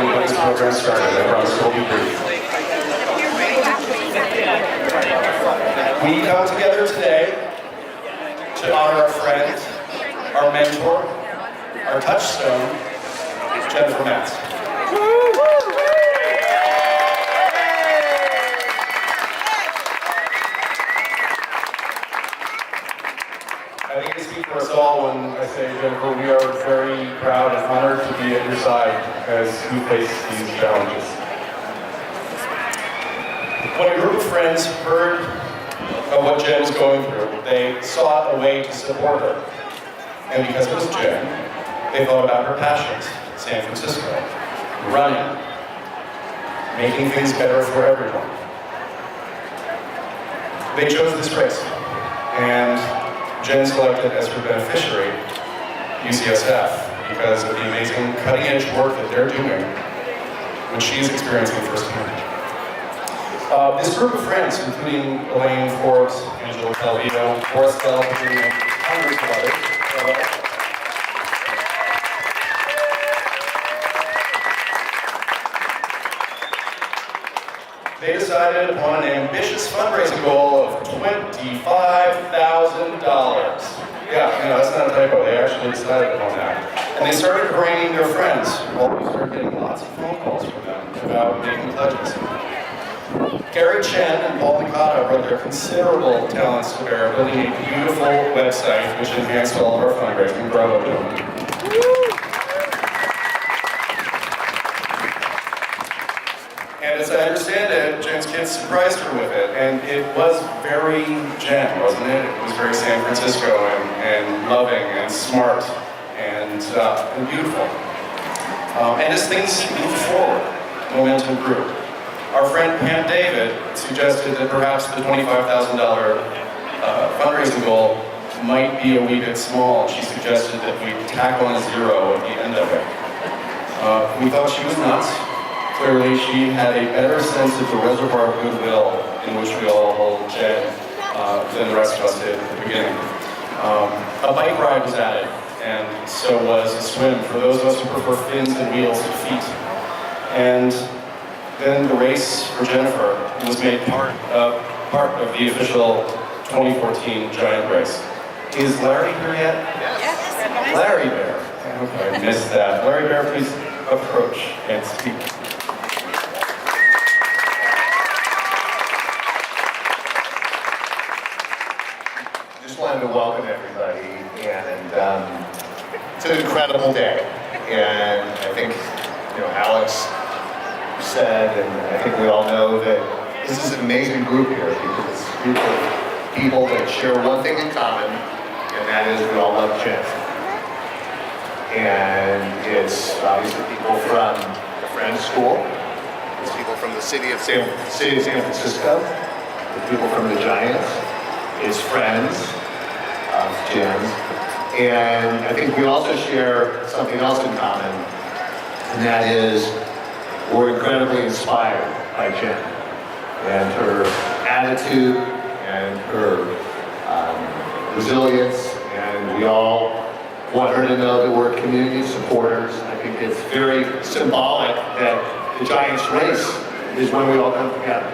we get this program started. I promise we'll be brief. We come together today to honor our friend, our mentor, our touchstone, Jennifer Matz. I think I speak for us all when I say, Jennifer, we are very proud and honored to be at your side as you face these challenges. When a group of friends heard of what Jen was going through, they sought a way to support her. And because it was Jen, they thought about her passions: San Francisco, running, making things better for everyone. They chose this race, and Jen selected as her beneficiary UCSF because of the amazing cutting-edge work that they're doing, which she's experiencing firsthand. This group of friends, including Elaine Forbes, Angela Calvillo, Boris Bell, and hundreds of others, they decided upon an ambitious fundraising goal of $25,000. Yeah, no, that's not a typo. They actually decided upon that. And they started bringing their friends. Well, we started getting lots of phone calls from them about making pledges. Gary Chen and Paul Mikata brought their considerable talents to bear, building a beautiful website which enhanced all of our fundraising. Bravo to them. And as I understand it, Jen's kids surprised her with it, and it was very Jen, wasn't it? It was very San Francisco and loving and smart and beautiful. And as things moved forward, momentum grew. Our friend Pam David suggested that perhaps the $25,000 fundraising goal might be a wee bit small. She suggested that we tack on a zero at the end of it. We thought she was nuts. Clearly, she had a better sense of the reservoir of goodwill in which we all hold Jen than the rest of us did at the beginning. A bike ride was added, and so was a swim for those of us who prefer fins and wheels to feet. And then the race for Jennifer was made part of the official 2014 Giant Race. Is Larry here yet? Yes. Larry Bear. Okay, I missed that. Larry Bear, please approach and speak. Just wanted to welcome everybody, and it's an incredible day. And I think, Alex said, and I think we all know that this is an amazing group here because it's a group of people that share one thing in common, and that is we all love Jen. And it's obviously people from the Friends School, it's people from the city of San Francisco, it's people from the Giants, it's friends of Jen's, and I think we also share something else in common, and that is we're incredibly inspired by Jen and her attitude and her resilience, and we all want her to know that we're community supporters. I think it's very symbolic that the Giants race is when we all come together,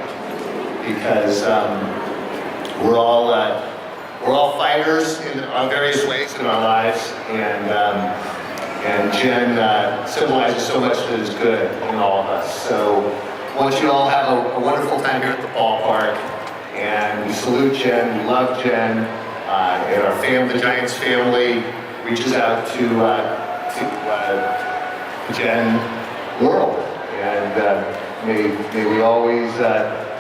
because we're all fighters in various ways in our lives, and Jen symbolizes so much that is good in all of us. So I want you all have a wonderful time here at the ballpark, and we salute Jen, we love Jen, and our family, the Giants family, reaches out to Jen world, and may we always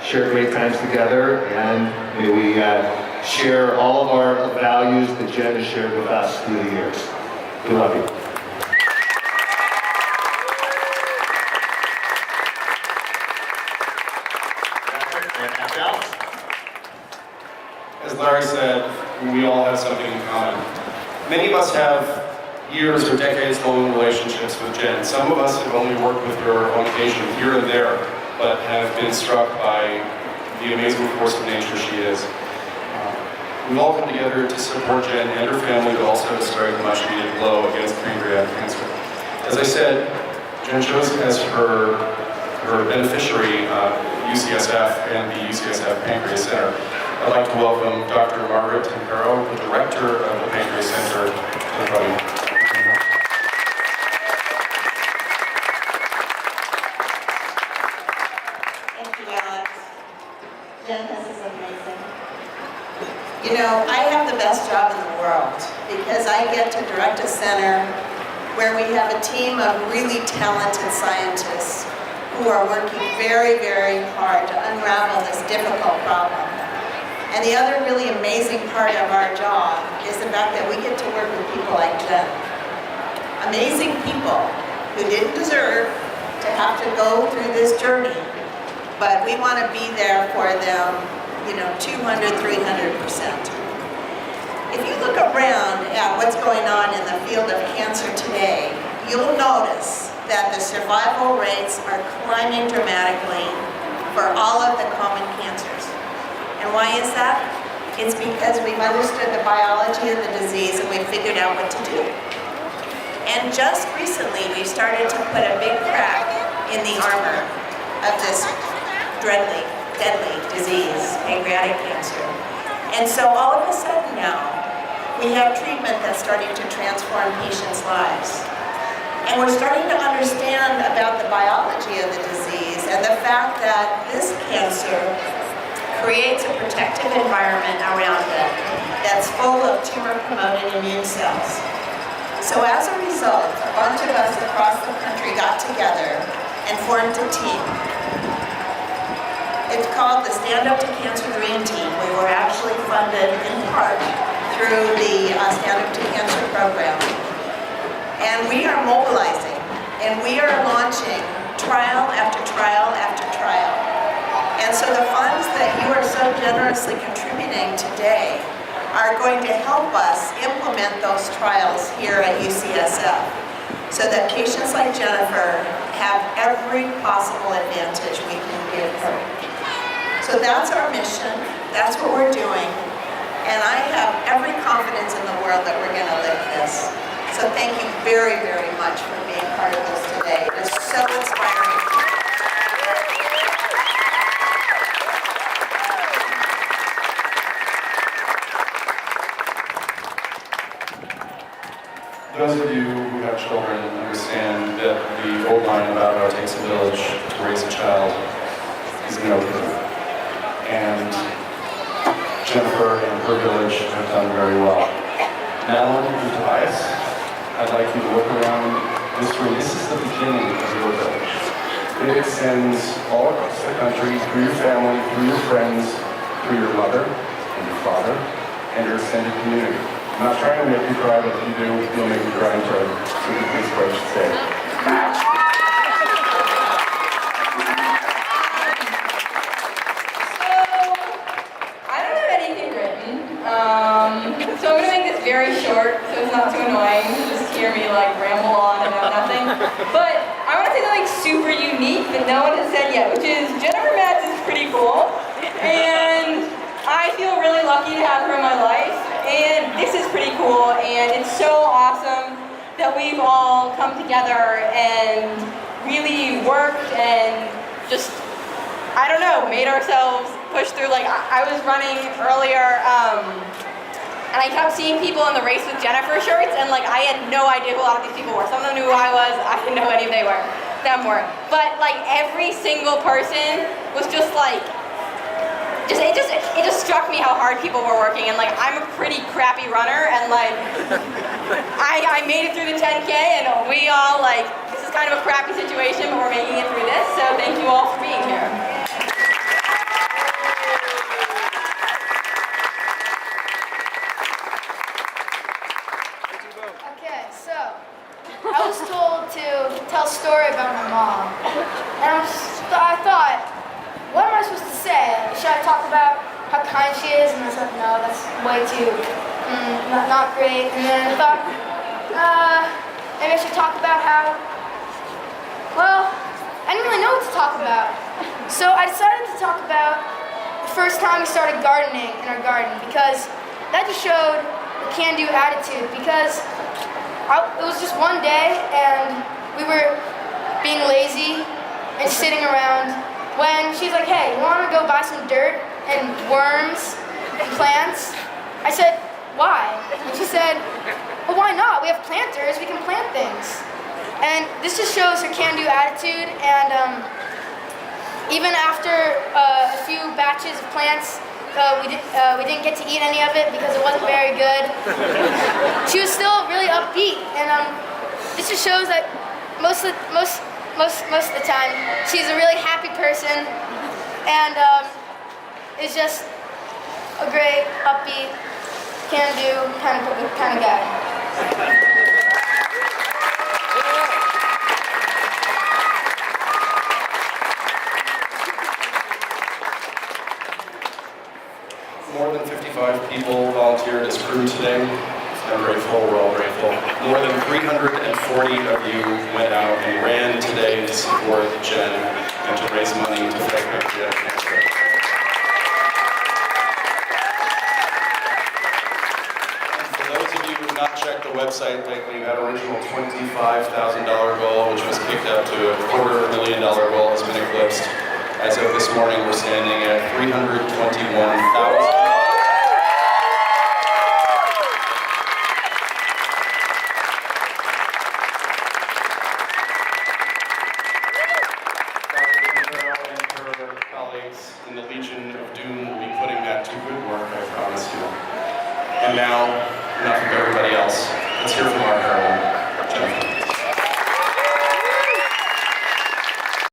share great times together, and may we share all of our values that Jen has shared with us through the years. We love you. As Larry said, we all have something in common. Many of us have years or decades-long relationships with Jen. Some of us have only worked with her on occasion here and there, but have been struck by the amazing force of nature she is. We've all come together to support Jen and her family, but also to strike a much-needed blow against pancreatic cancer. As I said, Jen chose as her beneficiary UCSF and the UCSF Pancreas Center. I'd like to welcome Dr. Margaret Tempero, the director of the Pancreas Center, to the podium. Thank you, Alex. Jen, this is amazing. You know, I have the best job in the world because I get to direct a center where we have a team of really talented scientists who are working very, very hard to unravel this difficult problem. And the other really amazing part of our job is the fact that we get to work with people like Jen. Amazing people who didn't deserve to have to go through this journey, but we want to be there for them, you know, 200, 300%. If you look around at what's going on in the field of cancer today, you'll notice that the survival rates are climbing dramatically for all of the common cancers. And why is that? It's because we've understood the biology of the disease and we've figured out what to do. And just recently, we've started to put a big crack in the armor of this deadly disease, pancreatic cancer. And so all of a sudden now, we have treatment that's starting to transform patients' lives. And we're starting to understand about the biology of the disease and the fact that this cancer creates a protective environment around it that's full of tumor-promoting immune cells. So as a result, a bunch of us across the country got together and formed a team. It's called the Stand Up to Cancer Dream Team. We were actually funded in part through the Stand Up to Cancer program. And we are mobilizing, and we are launching trial after trial after trial. And so the funds that you are so generously contributing today are going to help us implement those trials here at UCSF so that patients like Jennifer have every possible advantage we can give her. So that's our mission, that's what we're doing, and I have every confidence in the world that we're going to live this. So thank you very, very much for being part of this today. It is so inspiring. Those of you who have children understand that the old line about how it takes a village to raise a child is no good. And Jennifer and her village have done very well. Madeline and Tobias, I'd like you to look around this room. This is the beginning of your village. It extends all across the country, through your family, through your friends, through your mother and your father, and your extended community. I'm not trying to make you cry, but if you do, you'll make me cry in turn. So please what I should say. So I'm going to make this very short, so it's not too annoying. Just hear me like ramble on about nothing. But I want to say something super unique that no one has said yet, which is Jennifer Matz is pretty cool. And I feel really lucky to have her in my life. And this is pretty cool. And it's so awesome that we've all come together and really worked and just, I don't know, made ourselves push through. Like I was running earlier, and I kept seeing people in the Race with Jennifer shirts, and like I had no idea who a lot of these people were. Some of them knew who I was. I didn't know any of them were. But like every single person was just like, it just struck me how hard people were working. And like I'm a pretty crappy runner, and like I made it through the 10K, and we all like, this is kind of a crappy situation, but we're making it through this. So thank you all for being here. Okay, so I was told to tell a story about my mom, and I thought, what am I supposed to say? Should I talk about how kind she is? And I said, no, that's way too not great. And then I thought, maybe I should talk about how, well, I didn't really know what to talk about. So I decided to talk about the first time we started gardening in our garden, because that just showed the can-do attitude. Because it was just one day, and we were lazy and sitting around when she's like, hey, you want to go buy some dirt and worms and plants? I said, why? And she said, well, why not? We have planters, we can plant things. And this just shows her can-do attitude, and even after a few batches of plants, we didn't get to eat any of it because it wasn't very good. She was still really upbeat, and this just shows that most of the time she's a really happy person, and is just a great, upbeat, can-do kind of guy. More than 55 people volunteered as crew today. I'm grateful, we're all grateful. More than 340 of you went out and ran today to support Jen and to raise money to fight pancreatic cancer. And for those of you who have not checked the website lately, that original $25,000 goal, which was kicked up to a $250,000 goal, has been eclipsed. As of this morning, we're standing at $321,000. In the Legion of Doom will be putting that to good work, I promise you. And now, enough of everybody else. Let's hear from our heroine, Jennifer.